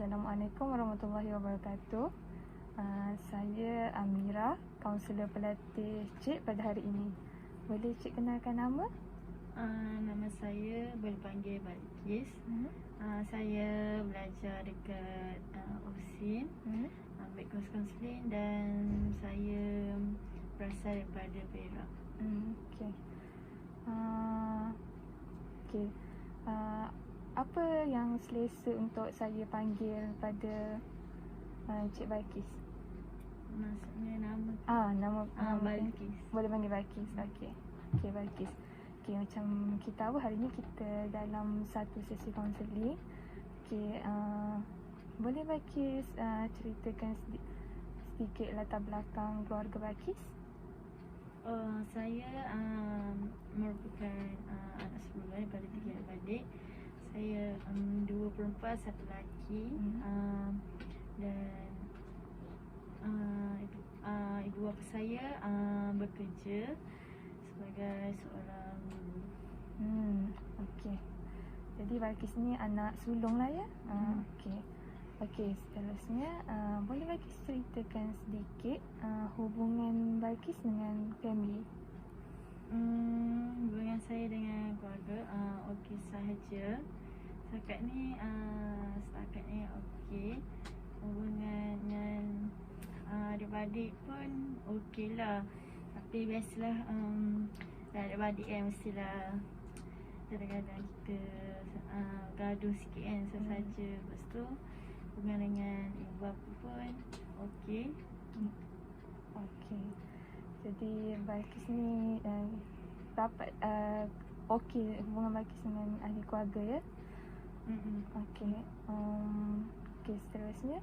Assalamualaikum warahmatullahi wabarakatuh. Saya Amira, kaunselor pelatih Cik pada hari ini. Boleh Cik kenalkan nama? Nama saya boleh panggil Balkis. Saya belajar dekat USIN, ambil kos kaunseling, dan saya berasal daripada Perak. Okey. Okey. Apa yang selesa untuk saya panggil pada Cik Balkis? Maksudnya nama Nama Balkis. Boleh panggil Balkis. Okey. Okey Balkis. Okey, macam kita tahu hari ni kita dalam satu sesi kaunseling. Okey, boleh Balkis ceritakan sedikit latar belakang keluarga Balkis? Saya merupakan anak sulung daripada 3 adik. Saya 2 perempuan, 1 lelaki. Dan ibu bapa saya bekerja sebagai seorang guru. Okey. Jadi Balkis ni anak sulung lah ya? Okey. Okey, seterusnya boleh Balkis ceritakan sedikit hubungan Balkis dengan family? Hubungan saya dengan keluarga okey sahaja. Setakat ni okey. Hubungan dengan adik-beradik pun okey lah. Tapi biasalah adik-beradik kan mestilah kadang-kadang kita gaduh sikit kan, sesaja. Lepas tu hubungan dengan ibu bapa pun okey. Okey. Jadi Balkis ni dapat okey hubungan Balkis dengan ahli keluarga ya? Okey. Okey, seterusnya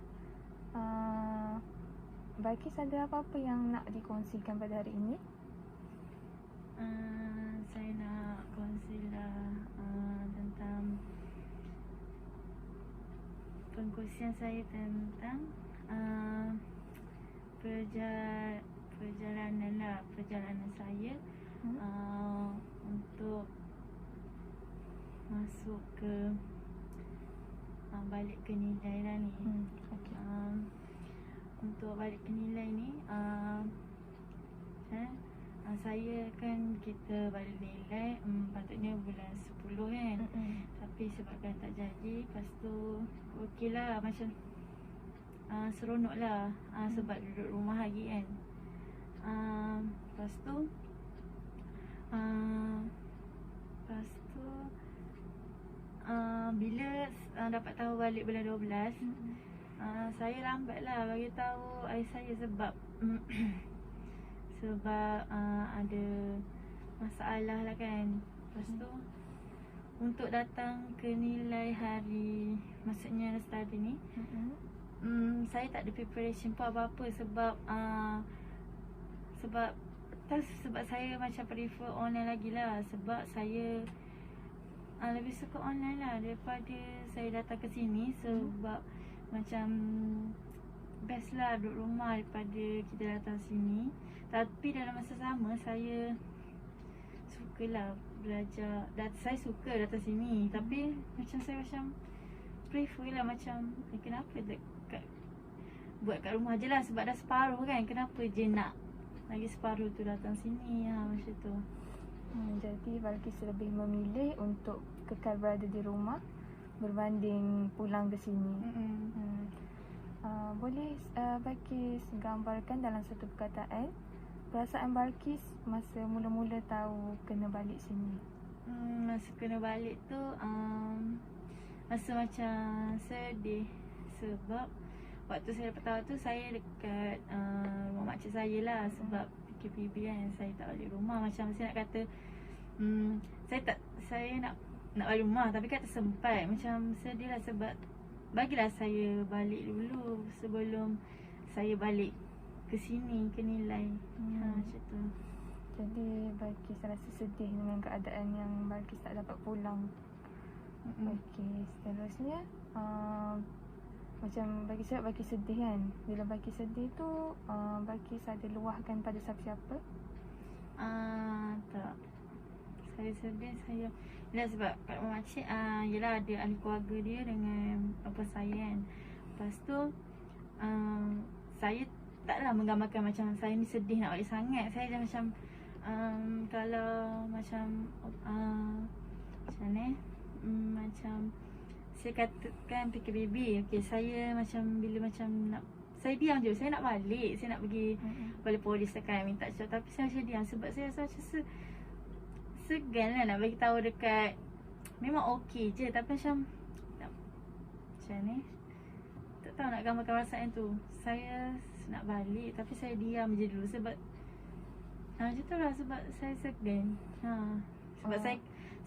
Balkis ada apa-apa yang nak dikongsikan pada hari ini? Saya nak kongsilah tentang pengkongsian saya tentang perjalanan saya untuk masuk ke balik ke nilai lah ni. Okey. Untuk balik ke nilai ni saya kan kita balik nilai patutnya bulan 10 kan. Tapi sebabkan tak jadi, lepas tu okey lah, macam seronok lah sebab duduk rumah lagi kan. Lepas tu bila dapat tahu balik bulan 12, saya lambat lah bagi tahu ayah saya sebab ada masalah lah kan. Lepas tu untuk datang ke nilai hari, maksudnya study ni, saya tak ada preparation pun apa-apa sebab sebab saya macam prefer online lagi lah. Sebab saya lebih suka online lah daripada saya datang ke sini. Sebab macam best lah duduk rumah daripada kita datang sini. Tapi dalam masa sama saya sukalah belajar. Saya suka datang sini. Tapi macam saya prefer lah macam kenapa buat kat rumah je lah. Sebab dah separuh kan, kenapa je nak lagi separuh tu datang sini, macam tu. Jadi Balkis lebih memilih untuk kekal berada di rumah berbanding pulang ke sini. Boleh Balkis gambarkan dalam satu perkataan perasaan Balkis masa mula-mula tahu kena balik sini? Masa kena balik tu rasa macam sedih. Sebab waktu saya dapat tahu tu saya dekat rumah makcik saya lah. Sebab PKPB kan, saya tak balik rumah. Macam saya nak kata saya nak balik rumah tapi kata sempat. Macam sedih lah sebab bagilah saya balik dulu sebelum saya balik ke sini, ke nilai. Macam tu. Jadi Balkis rasa sedih dengan keadaan yang Balkis tak dapat pulang. Okey, seterusnya macam Balkis sedih kan. Bila Balkis sedih tu Balkis ada luahkan pada siapa-siapa? Tak. Saya sedih, sebab kat rumah makcik yelah ada ahli keluarga dia dengan apa saya kan. Lepas tu saya taklah menggambarkan macam saya ni sedih nak balik sangat. Saya dah macam kalau macam macam mana macam saya katakan PKPB, okey, saya macam bila macam nak, saya diam je, saya nak balik, saya nak pergi balik polis dekat minta cakap, tapi saya macam diam sebab saya rasa macam segan lah nak bagi tahu dekat, memang okey je tapi macam macam ni, tak tahu nak gambarkan perasaan tu. Saya nak balik tapi saya diam je dulu sebab macam tu lah, sebab saya segan.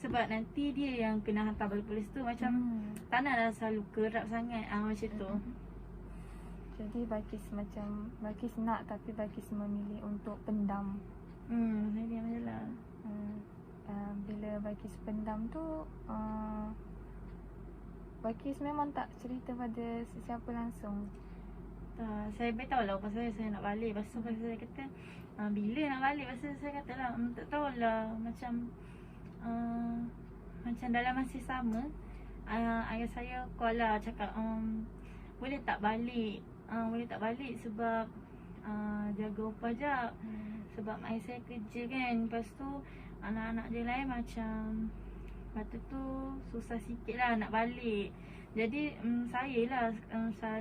Sebab nanti dia yang kena hantar balik polis tu, macam tak nak dah selalu kerap sangat macam tu. Jadi Balqis macam Balqis nak, tapi Balqis memilih untuk pendam. Saya diam je lah. Bila Balqis pendam tu, Balqis memang tak cerita pada sesiapa langsung. Saya beritahu lah pasal saya nak balik. Lepas tu saya kata bila nak balik, pasal saya kata lah tak tahulah, macam macam dalam masa sama ayah saya call lah, cakap boleh tak balik, boleh tak balik sebab jaga upah jap. Sebab ayah saya kerja kan. Lepas tu anak-anak dia lain macam lepas tu susah sikit lah nak balik. Jadi saya lah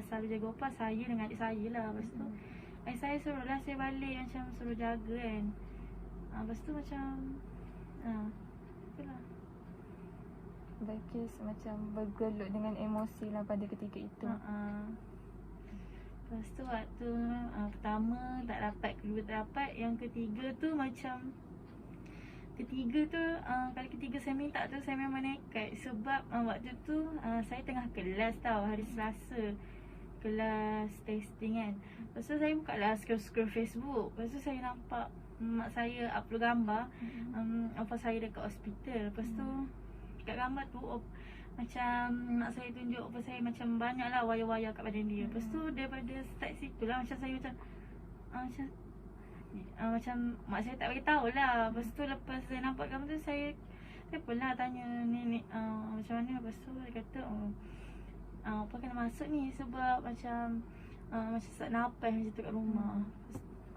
selalu jaga upah, saya dengan adik saya lah. Lepas tu ayah saya suruh lah saya balik, macam suruh jaga kan. Lepas tu macam itulah, Balqis macam bergelut dengan emosi lah pada ketika itu. Lepas tu waktu pertama tak dapat, kedua tak dapat, yang ketiga tu macam kali ketiga saya minta tu saya memang nekat. Sebab waktu tu saya tengah kelas tau, hari Selasa, kelas testing kan. Lepas tu saya buka lah scroll Facebook. Lepas tu saya nampak mak saya upload gambar apa saya dekat hospital. Lepas tu kat gambar tu macam mak saya tunjuk apa saya macam banyak lah wayar-wayar kat badan dia. Lepas tu daripada start situ lah macam saya macam mak saya tak bagi tahu lah. Lepas tu lepas saya nampak gambar tu, saya pernah tanya nenek macam mana. Lepas tu dia kata apa kena masuk ni sebab macam sesak nafas macam tu kat rumah.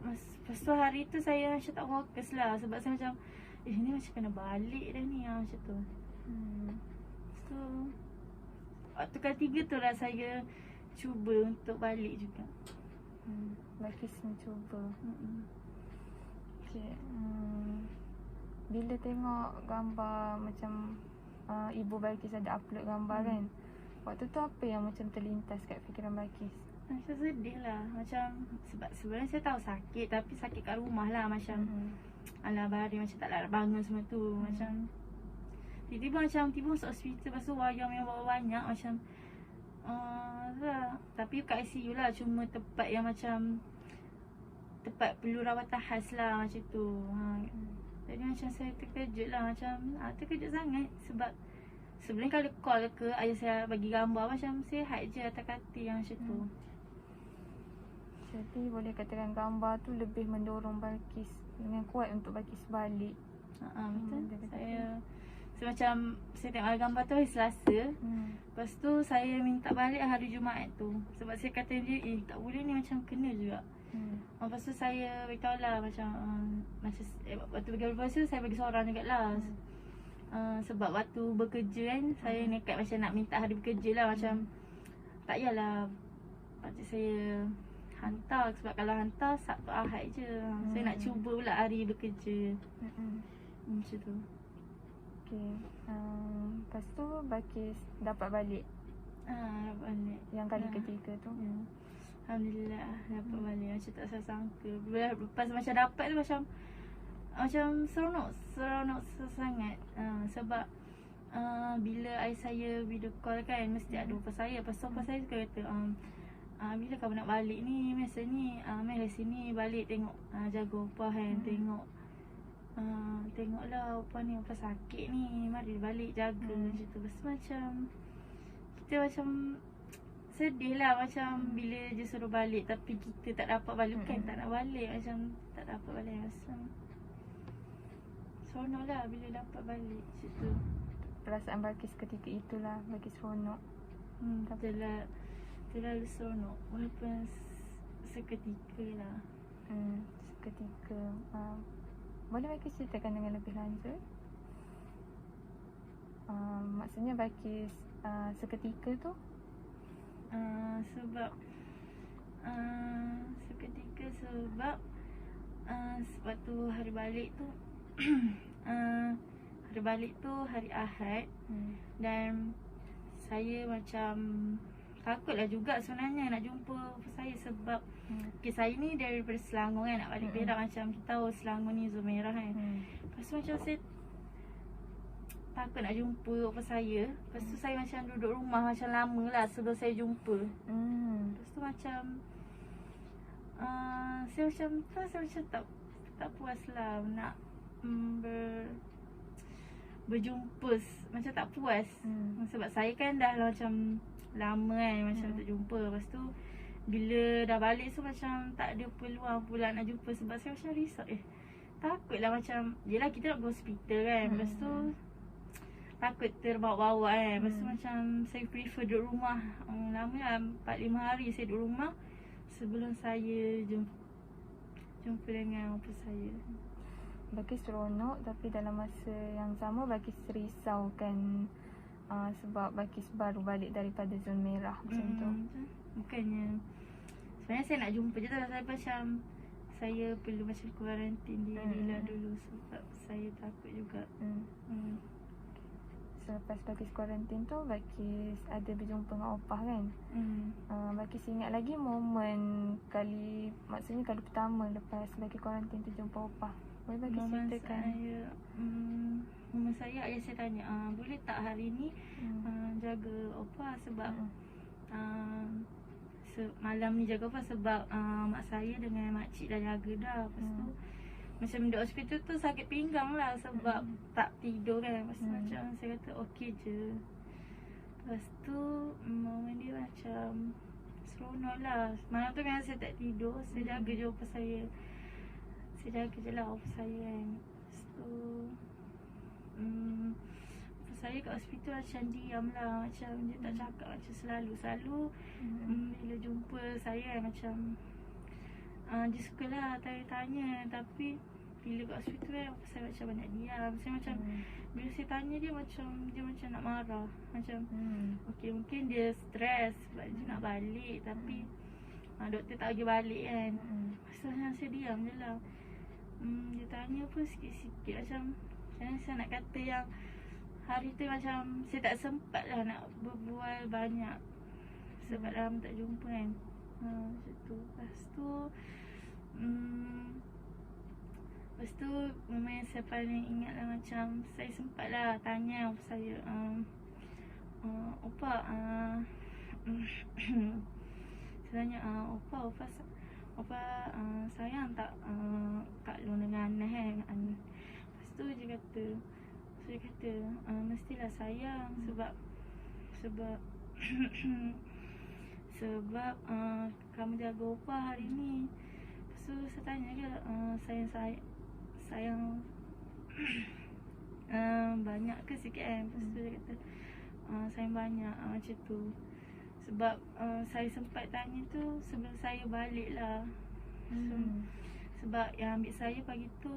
Lepas tu hari tu saya macam tak fokus lah, sebab saya macam ni macam kena balik dah ni macam tu. Lepas tu waktu ketiga tu lah saya cuba untuk balik juga. Balqis mencuba. Okay. Bila tengok gambar macam ibu Balqis ada upload gambar kan, waktu tu apa yang macam terlintas kat fikiran Balqis? Macam sedih lah. Macam sebab sebenarnya saya tahu sakit, tapi sakit kat rumah lah. Macam alah baring macam tak larat bangun semua tu. Macam tiba-tiba masuk hospital. Lepas tu wayang yang bawa banyak. Macam lah. Tapi kat ICU lah, cuma tempat yang macam tempat perlu rawatan khas lah macam tu. Jadi macam saya terkejut lah. Macam terkejut sangat. Sebab sebenarnya kalau call ke ayah saya bagi gambar, macam sihat je atas katil yang macam tu. Jadi boleh katakan gambar tu lebih mendorong Balqis dengan kuat untuk Balqis balik. Betul. Saya macam saya tengok gambar tu hari Selasa. Lepas tu saya minta balik hari Jumaat tu. Sebab saya kata dia tak boleh ni, macam kena juga. Lepas tu saya beritahu lah macam waktu bagi lepas tu saya bagi seorang jugalah. Sebab waktu bekerja kan, saya nekat macam nak minta hari bekerja lah. Macam tak yalah pakcik saya hantar, sebab kalau hantar Sabtu Ahad je. Saya nak cuba pula hari bekerja. Macam tu. Okay. Lepas tu Balqis dapat balik. Dapat balik yang kali ketiga tu. Alhamdulillah dapat balik. Macam tak sangka. Lepas macam dapat tu macam seronok sangat. Sebab bila ayah saya video call kan, mesti ada upah saya. Lepas tu upah saya suka kata bila kamu nak balik ni, masa ni mai sini balik tengok jaga upah kan. Tengoklah upah ni, upah sakit ni, mari balik jaga macam tu. Lepas tu macam kita macam sedih lah, macam bila je suruh balik tapi kita tak dapat balik. Bukan tak nak balik, macam tak dapat balik. Macam seronok lah bila dapat balik macam tu. Perasaan Balqis ketika itulah Balqis seronok. Betul lah. terlalu seronok walaupun seketika lah. Seketika. Boleh bagi ceritakan dengan lebih lanjut? Maksudnya bagi seketika tu? Sebab seketika sebab waktu hari balik tu hari balik tu hari Ahad. Dan saya macam takutlah juga sebenarnya nak jumpa saya sebab saya ni daripada Selangor kan, nak balik Perak. Macam kita tahu Selangor ni zon merah kan. Lepas tu macam saya takut nak jumpa apa saya. Lepas tu saya macam duduk rumah macam lama lah sebelum saya jumpa. Lepas tu macam saya macam tak puas lah nak berjumpa. Macam tak puas. Sebab saya kan dah lah macam lama kan macam tak jumpa. Lepas tu bila dah balik tu macam tak ada peluang pula nak jumpa. Sebab saya macam risau, takutlah macam, yelah kita nak pergi hospital kan. Lepas tu takut terbawa-bawa kan. Lepas tu macam saya prefer duduk rumah. Lama lah 4-5 hari saya duduk rumah sebelum saya jumpa dengan apa saya. Bagi seronok tapi dalam masa yang sama bagi risaukan. Sebab bagi baru balik daripada zon merah macam tu. Bukannya sebenarnya saya nak jumpa je lah. Saya macam saya perlu macam kuarantin diri lah dulu sebab saya takut juga. Selepas bagi kuarantin tu bagi ada berjumpa dengan opah kan. Bagi ingat lagi momen maksudnya kali pertama lepas bagi kuarantin tu jumpa opah. Boleh bagi ceritakan? Momen saya, ayah saya tanya, boleh tak hari ni jaga opah sebab malam ni jaga opah sebab mak saya dengan makcik dah jaga dah. Lepas tu macam duduk hospital tu sakit pinggang lah sebab tak tidur kan. Lepas tu macam saya kata okey je. Lepas tu momen dia macam seronok lah. Malam tu memang saya tak tidur. Saya jaga je opah saya. Saya jaga je lah opah saya kan. Lepas tu opah saya kat hospital macam diam lah. Macam dia tak cakap macam selalu bila jumpa saya kan macam dia sukalah tanya-tanya. Tapi bila kat hospital kan opah saya macam banyak diam. Saya macam bila saya tanya dia macam nak marah. Macam okey mungkin dia stres sebab dia nak balik. Tapi doktor tak bagi balik kan. Lepas tu macam saya diam je lah. Dia tanya pun sikit-sikit macam saya nak kata yang hari tu macam saya tak sempat lah nak berbual banyak sebab lama tak jumpa kan. Macam tu. Lepas tu momen yang saya paling ingat lah macam saya sempat lah tanya opah saya, opah saya tanya opah sayang tak Kak Long dengan Anas kan. Lepas tu dia kata mestilah sayang sebab kamu jaga opah hari ni. Lepas tu saya tanya dia sayang banyak ke sikit kan. Lepas tu dia kata sayang banyak macam tu. Sebab saya sempat tanya tu sebelum saya balik lah. Sebab yang ambil saya pagi tu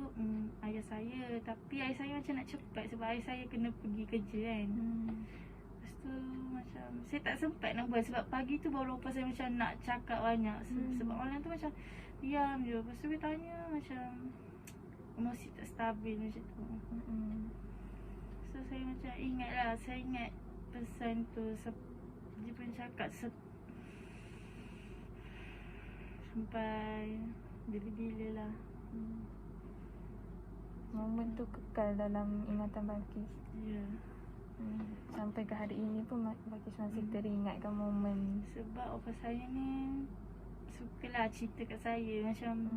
ayah saya. Tapi ayah saya macam nak cepat sebab ayah saya kena pergi kerja kan. Lepas tu macam saya tak sempat nak buat sebab pagi tu baru opah saya macam nak cakap banyak. Sebab malam tu macam diam je. Lepas tu dia tanya macam emosi tak stabil macam tu. So saya macam ingat lah. Saya ingat pesan tu. Dia pun cakap sampai bila-bila lah. Momen tu kekal dalam ingatan Balqis. Ya. Sampai ke hari ini pun Balqis masih teringatkan momen. Sebab opah saya ni sukalah cerita kat saya. Macam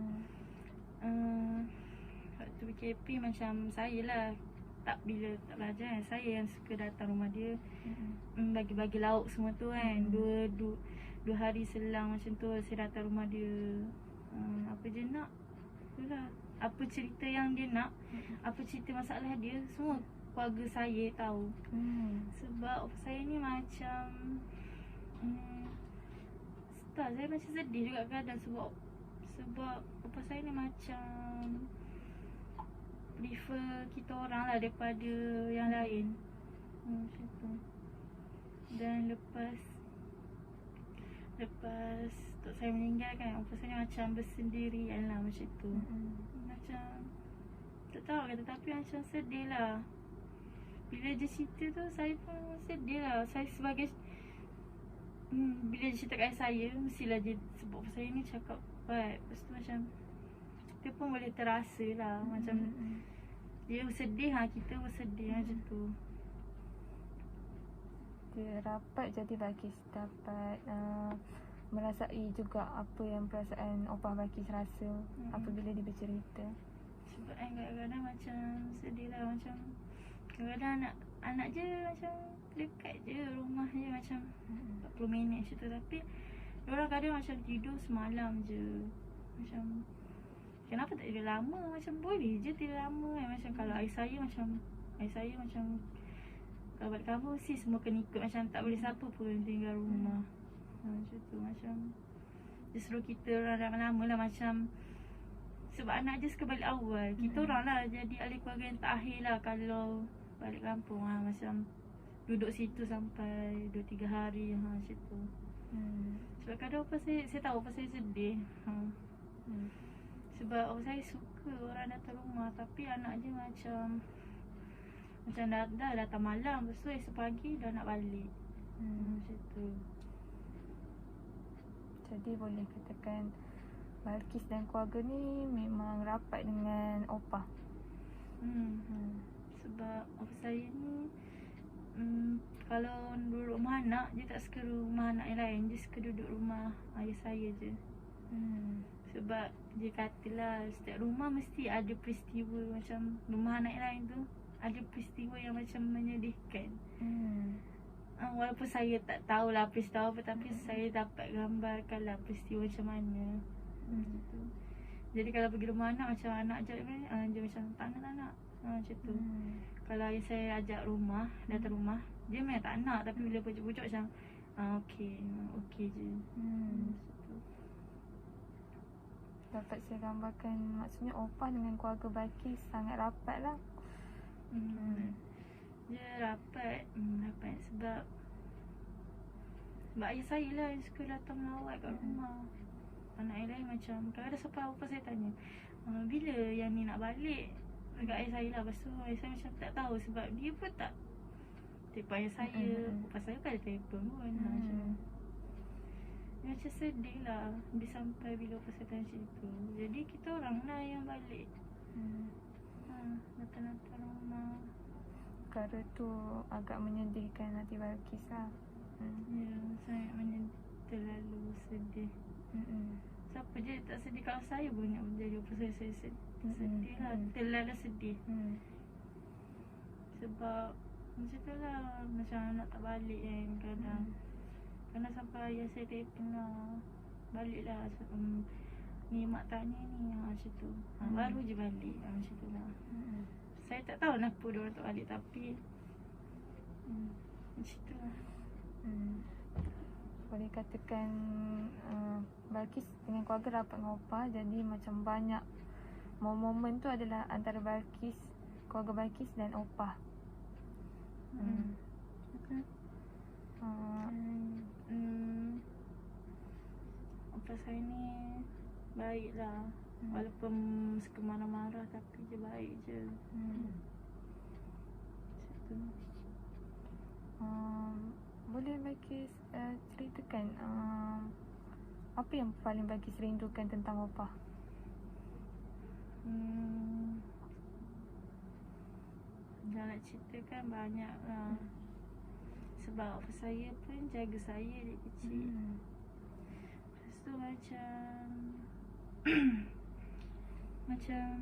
waktu PKP macam saya lah bila tak belajar, saya yang suka datang rumah dia. Bagi-bagi lauk semua tu kan. Dua hari selang macam tu saya datang rumah dia. Apa je nak, itulah. Apa cerita yang dia nak, apa cerita masalah dia, semua keluarga saya tahu. Sebab opah saya ni macam Tak, saya macam sedih juga kadang sebab apa saya ni macam prefer kita orang lah daripada yang lain. Macam tu. Dan lepas tok saya meninggal kan, apa saya macam bersendirian lah macam tu. Macam tak tahu kata, tapi macam sedih lah. Bila dia cerita tu saya pun sedih lah. Saya sebagai bila dia cerita kat saya, mestilah dia sebab saya ni cakap buat. Lepas tu macam kita pun boleh terasa lah. Macam dia bersedih lah, kita bersedih macam tu. Dia rapat jadi Balqis dapat merasai juga apa yang perasaan opah Balqis rasa apabila dia bercerita. Sebab kan kadang-kadang macam sedih lah. Macam kadang-kadang anak je macam dekat je rumah je, macam 40 minit macam tu. Tapi diorang kadang macam tidur semalam je. Macam kenapa tak tidur lama? Macam boleh je tidur lama kan. Macam kalau ayah saya macam kalau balik kampung mesti semua kena ikut. Macam tak boleh siapa pun tinggal rumah. Macam tu. Macam dia suruh kita orang lama-lama lah. Macam sebab anak je suka balik awal. Kita orang lah jadi ahli keluarga yang terakhir lah kalau balik kampung lah. Macam duduk situ sampai 2-3 hari macam tu. Sebab kadang apa saya tahu apa saya sedih. Sebab saya suka orang datang rumah, tapi anak je macam dah datang malam, lepas tu esok pagi dah nak balik. Macam tu. Jadi boleh katakan Balqis dan keluarga ni memang rapat dengan opah. Sebab apa saya ni kalau duduk rumah anak, dia tak suka rumah anak yang lain. Dia suka duduk rumah ayah saya je. Sebab dia katalah setiap rumah mesti ada peristiwa. Macam rumah anak yang lain tu ada peristiwa yang macam menyedihkan. Walaupun saya tak tahulah peristiwa apa, tapi saya dapat gambarkan lah peristiwa macam mana. Jadi kalau pergi rumah anak, macam anak ajak dia macam tak nak. Macam tu. Kalau ayah saya ajak datang rumah, dia memang tak nak. Tapi bila pujuk-pujuk macam okey je. Macam tu. Dapat saya gambarkan, maksudnya opah dengan keluarga Balqis sangat rapat lah. Dia rapat sebab ayah saya lah yang suka datang melawat kat rumah. Anak yang lain macam kadang-kadang sampai apa saya tanya, bila yang ni nak balik dekat ayah saya lah. Lepas tu ayah saya macam tak tahu sebab dia pun tak telefon ayah saya. Lepas saya kan ada telefon pun. Dia macam sedih lah dia sampai bila apa saya tanya macam tu. Jadi kita orang lah yang balik. Datang-datang rumah. Perkara tu agak menyedihkan hati Balqis lah. Ya, sangat terlalu sedih. Siapa je tak sedih. Kalau saya pun nak menjadi apa saya sedih lah. Terlalu sedih. Sebab macam tu lah. Macam anak tak balik kan kadang. Kadang sampai ayah saya telefon lah, balik lah. Ni mak tanya ni macam tu. Baru je balik macam tu lah. Saya tak tahu kenapa diorang tak balik, tapi macam tu lah. Boleh katakan Balqis dengan keluarga rapat dengan opah. Jadi macam banyak momen tu adalah antara Balqis, keluarga Balqis dan opah. Opah saya ni baik lah. Walaupun suka marah-marah, tapi dia baik je. Macam tu. Boleh Balqis ceritakan apa yang paling Balqis rindukan tentang opah? Dah nak ceritakan banyak lah. Sebab apa saya pun jaga saya dari kecil. Lepas tu macam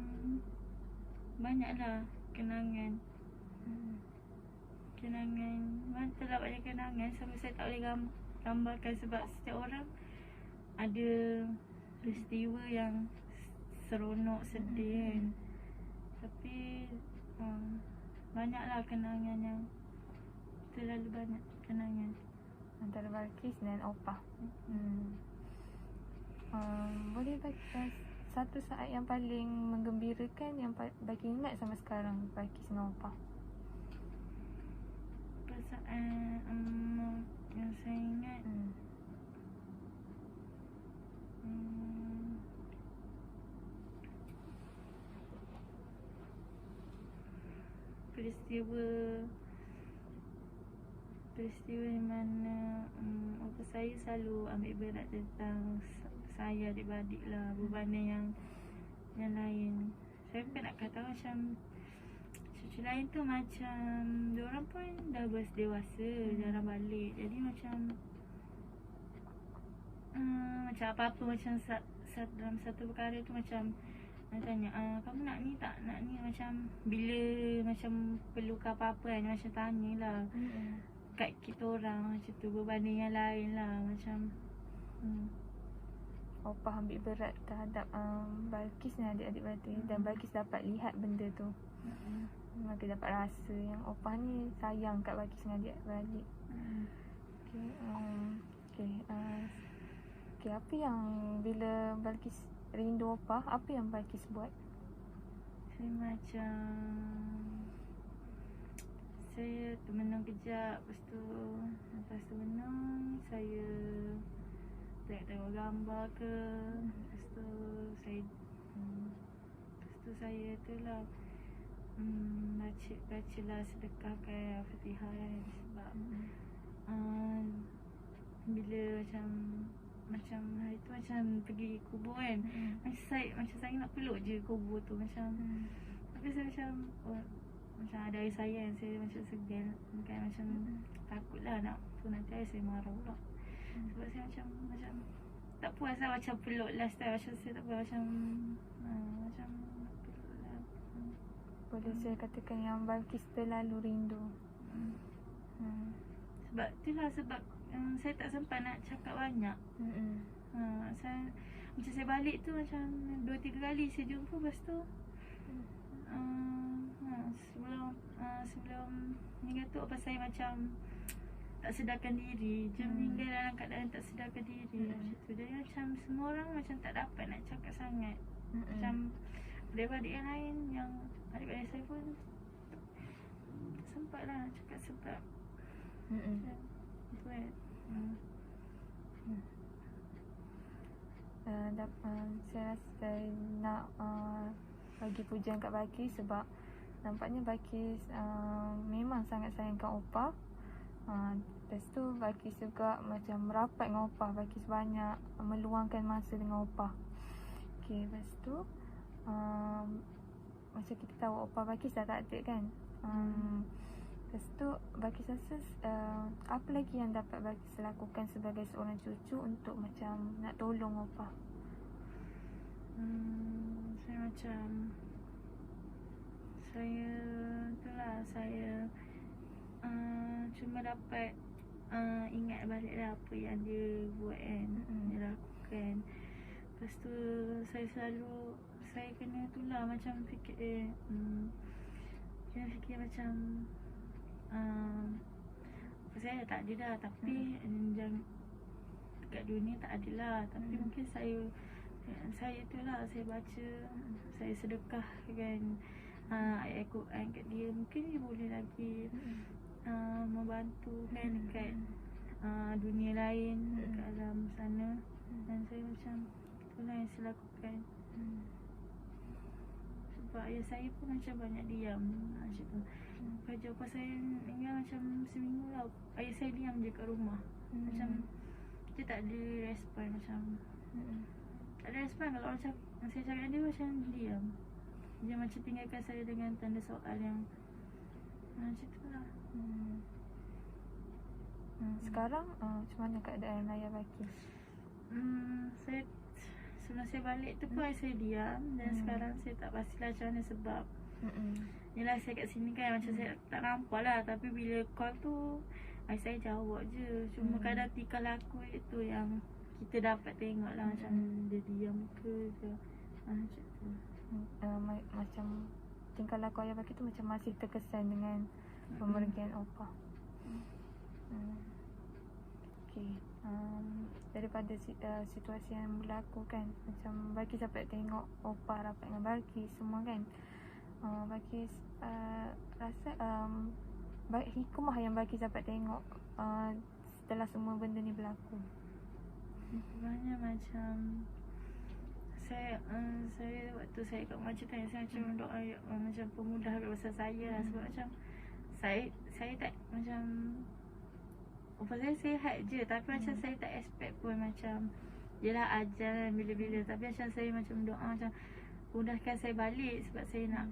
banyaklah kenangan. Terlalu banyak kenangan sampai saya tak boleh gambarkan. Sebab setiap orang ada peristiwa yang seronok, sedih kan. Tapi banyaklah kenangan yang terlalu banyak kenangan antara Balqis dan opah. Boleh bagi satu saat yang paling menggembirakan yang bagi ingat sampai sekarang Balqis dengan opah. Perasaan yang saya ingat peristiwa di mana opah saya selalu ambil berat tentang saya adik-beradik lah, beban yang lain. Saya bukan nak kata macam cucu lain tu macam diorang pun dah berdewasa, jarang balik. Jadi macam apa-apa macam dalam satu perkara tu macam nak tanya, kamu nak ni tak? Nak ni macam bila macam perlu ke apa-apa kan, macam tanyalah kat kita orang macam tu, berbanding yang lain lah macam opah ambil berat terhadap Balqis dan adik-adik beradik dan Balqis dapat lihat benda tu. Maka dapat rasa yang opah ni sayang kat Balqis dengan adik-beradik. Okay, apa yang bila Balqis rindu opah, apa yang Balqis buat? Saya macam saya termenung kejap, lepas tu menung, saya tengok gambar ke, lepas tu saya tu lah bacalah sedekahkan Al-Fatihah kan, sebab bila macam hari tu macam pergi kubur kan, macam saya nak peluk je kubur tu macam tapi saya macam ada air saya kan, saya macam segan kan, macam takut lah nanti air saya marah pula. Sebab saya macam tak puas lah macam peluk last time, macam saya tak puas macam macam nak peluk lah. Boleh saya katakan yang Balqis terlalu rindu. Sebab itulah sebab saya tak sempat nak cakap banyak. Saya balik tu macam 2-3 kali saya jumpa, lepas tu sebelum meninggal tu apa saya macam tak sedarkan diri, dia meninggal dalam keadaan tak sedarkan diri macam tu. Jadi macam semua orang macam tak dapat nak cakap sangat. Macam adik-adik yang lain, yang adik-adik saya pun tak sempat lah cakap sebab buat saya rasa nak bagi pujian kat Balqis sebab nampaknya Balqis memang sangat sayangkan opah. Lepas tu Balqis juga macam merapat dengan opah, Balqis banyak meluangkan masa dengan opah. Okay, lepas tu macam kita tahu opah Balqis dah tak ada kan. Lepas tu Balqis rasa apa lagi yang dapat Balqis lakukan sebagai seorang cucu untuk macam nak tolong opah? Saya cuma dapat ingat balik lah apa yang dia buat kan, dia lakukan. Lepas tu saya kena tu lah macam fikir macam saya tak ada dah, tapi dekat dunia tak ada lah. Tapi mungkin saya tu lah, saya baca, saya sedekah kan ayat Quran kat dia, mungkin dia boleh lagi membantu kan dekat dunia lain, dekat alam sana. Dan saya macam itulah yang saya lakukan. Sebab ayah saya pun macam banyak diam macam tu. Kerja opah saya meninggal macam seminggu lah, ayah saya diam je kat rumah. Macam dia tak ada respon, macam tak ada respon kalau orang saya cakap dia, macam diam. Dia macam tinggalkan saya dengan tanda soal yang macam tu lah. Sekarang macam mana keadaan ayah Balqis? Saya sebelum saya balik tu pun saya diam. Dan sekarang saya tak pastilah macam mana sebab yelah saya kat sini kan, macam saya tak nampak lah. Tapi bila call tu saya jawab je. Cuma kadang tingkah laku itu yang kita dapat tengok lah, macam dia diam ke macam tu. Macam tingkah laku ayah Balqis tu macam masih terkesan dengan pemergian opah. Okey. Daripada situasi yang berlaku kan, macam Balqis dapat tengok Opah rapat dengan Balqis semua kan. Balqis rasa hikmah yang Balqis dapat tengok setelah semua benda ni berlaku. Banyak macam saya waktu saya kat rumah cerita, saya macam doa macam pemudah pasal saya lah. Sebab macam saya tak macam pasal saya sihat je, tapi macam saya tak expect pun macam yelah ajar bila-bila, tapi macam saya macam doa macam mudahkan saya balik sebab saya nak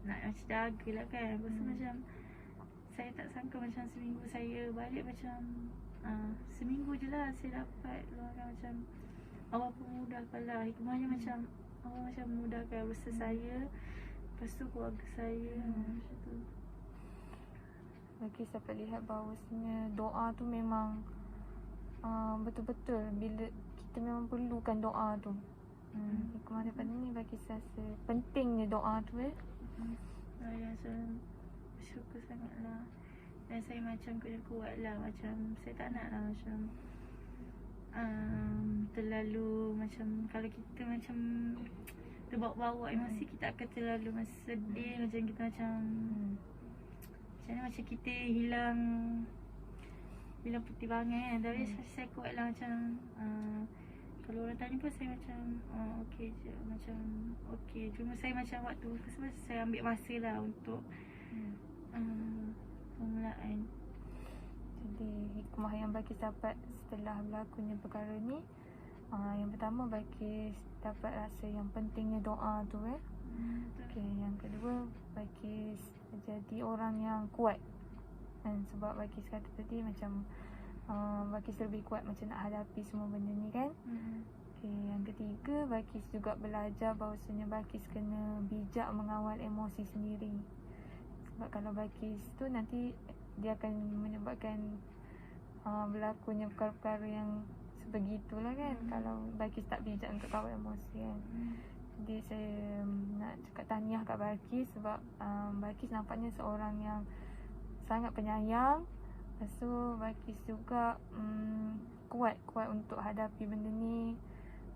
macam jaga lah kan. Lepas tu macam saya tak sangka macam seminggu saya balik macam seminggu je lah saya dapat luaran macam Allah pun mudahkan lah. Hikmahnya macam Allah macam mudahkan usaha saya, lepas tu keluarga saya macam tu. Balqis dapat lihat bahawasanya doa tu memang betul-betul bila kita memang perlukan doa tu. Hikmah daripada ni Balqis rasa pentingnya doa tu Ya, saya bersyukur sangat lah. Dan saya macam kena kuat lah. Macam saya tak nak lah macam terlalu macam kalau kita macam terbawa-bawa emosi, kita akan terlalu macam sedih. Macam kita macam macam kita hilang pertimbangan kan. Tapi saya kuat lah macam kalau orang tanya pun saya macam okey je, macam okey. Cuma saya macam waktu sebab saya ambil masa lah untuk permulaan. Jadi hikmah yang Balqis dapat setelah berlakunya perkara ni, yang pertama Balqis dapat rasa yang pentingnya doa tu Okey, yang kedua Balqis jadi orang yang kuat. Dan sebab Balqis kata tadi macam Balqis lebih kuat macam nak hadapi semua benda ni kan. Okey, yang ketiga Balqis juga belajar bahawasanya Balqis kena bijak mengawal emosi sendiri. Sebab kalau Balqis tu nanti dia akan menyebabkan berlakunya perkara-perkara yang sebegitulah kan. Kalau Balqis tak bijak untuk kawal emosi kan. Jadi saya nak cakap tahniah kat Balqis sebab Balqis nampaknya seorang yang sangat penyayang. Lepas tu Balqis juga kuat untuk hadapi benda ni.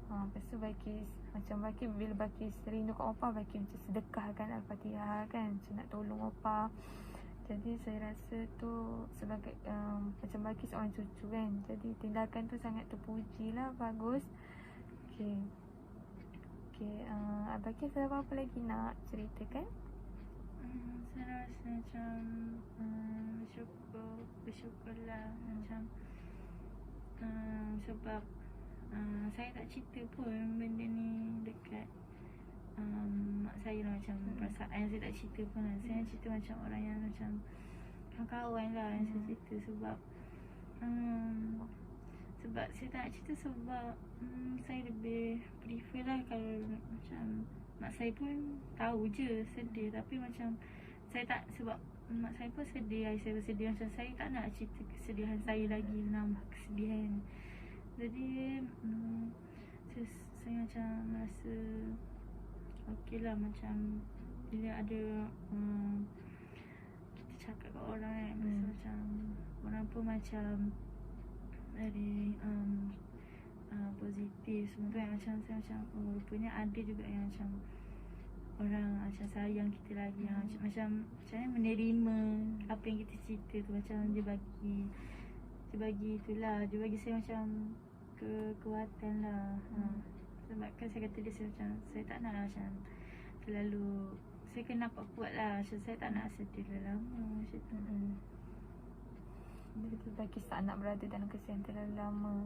Lepas tu Balqis bila Balqis rindu kat Opah, Balqis macam sedekahkan Al-Fatihah kan, macam nak tolong Opah. Jadi saya rasa tu sebagai macam Balqis seorang cucu kan. Jadi tindakan tu sangat terpuji lah, bagus. Okey, Balqis ada apa-apa lagi nak ceritakan? Saya rasa macam bersyukurlah macam sebab saya tak cerita pun benda ni dekat mak saya lah. Macam perasaan saya tak cerita pun lah. Saya cerita macam orang yang macam kawan-kawan lah yang saya cerita. Sebab saya tak nak cerita sebab saya lebih prefer lah kalau macam mak saya pun tahu je sedih, tapi macam saya tak, sebab mak saya pun sedih, ayah saya pun sedih. Macam saya tak nak cerita kesedihan saya lagi, menambah kesedihan. Jadi saya macam rasa okey lah macam bila ada kita cakap kat orang kan, macam orang pun macam dari positif semua kan. Macam saya macam rupanya ada juga yang macam orang macam sayang kita lagi, yang macam mana menerima apa yang kita cerita tu. Macam dia bagi itulah, dia bagi saya macam kekuatan lah. Sebab kan saya kata dia, saya tak nak macam terlalu, saya kena nampak kuat lah. Macam saya tak nak sedih lama macam tu. Betul, Balqis tak nak berada dalam kesedihan terlalu lama.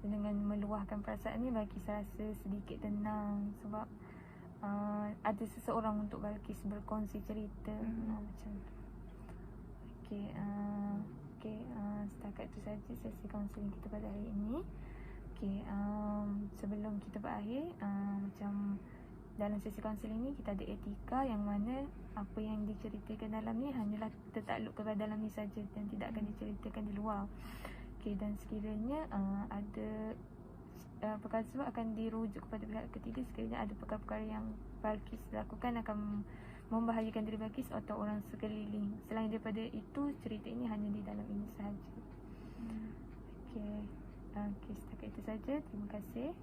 Dan dengan meluahkan perasaan ni, Balqis rasa sedikit tenang. Sebab ada seseorang untuk Balqis berkongsi cerita. Macam tu. Okey, setakat itu saja sesi kaunseling kita pada hari ini. Okey, sebelum kita berakhir, macam dalam sesi kaunseling ni kita ada etika, yang mana apa yang diceritakan dalam ni hanyalah tertakluk kepada dalam ni saja dan tidak akan diceritakan di luar. Okey, dan sekiranya ada perkara tersebut akan dirujuk kepada pihak ketiga sekiranya ada perkara-perkara yang Balqis lakukan akan membahayakan diri Balqis atau orang sekeliling. Selain daripada itu, cerita ini hanya di dalam ini sahaja. Okey, Okey, setakat itu saja. Terima kasih.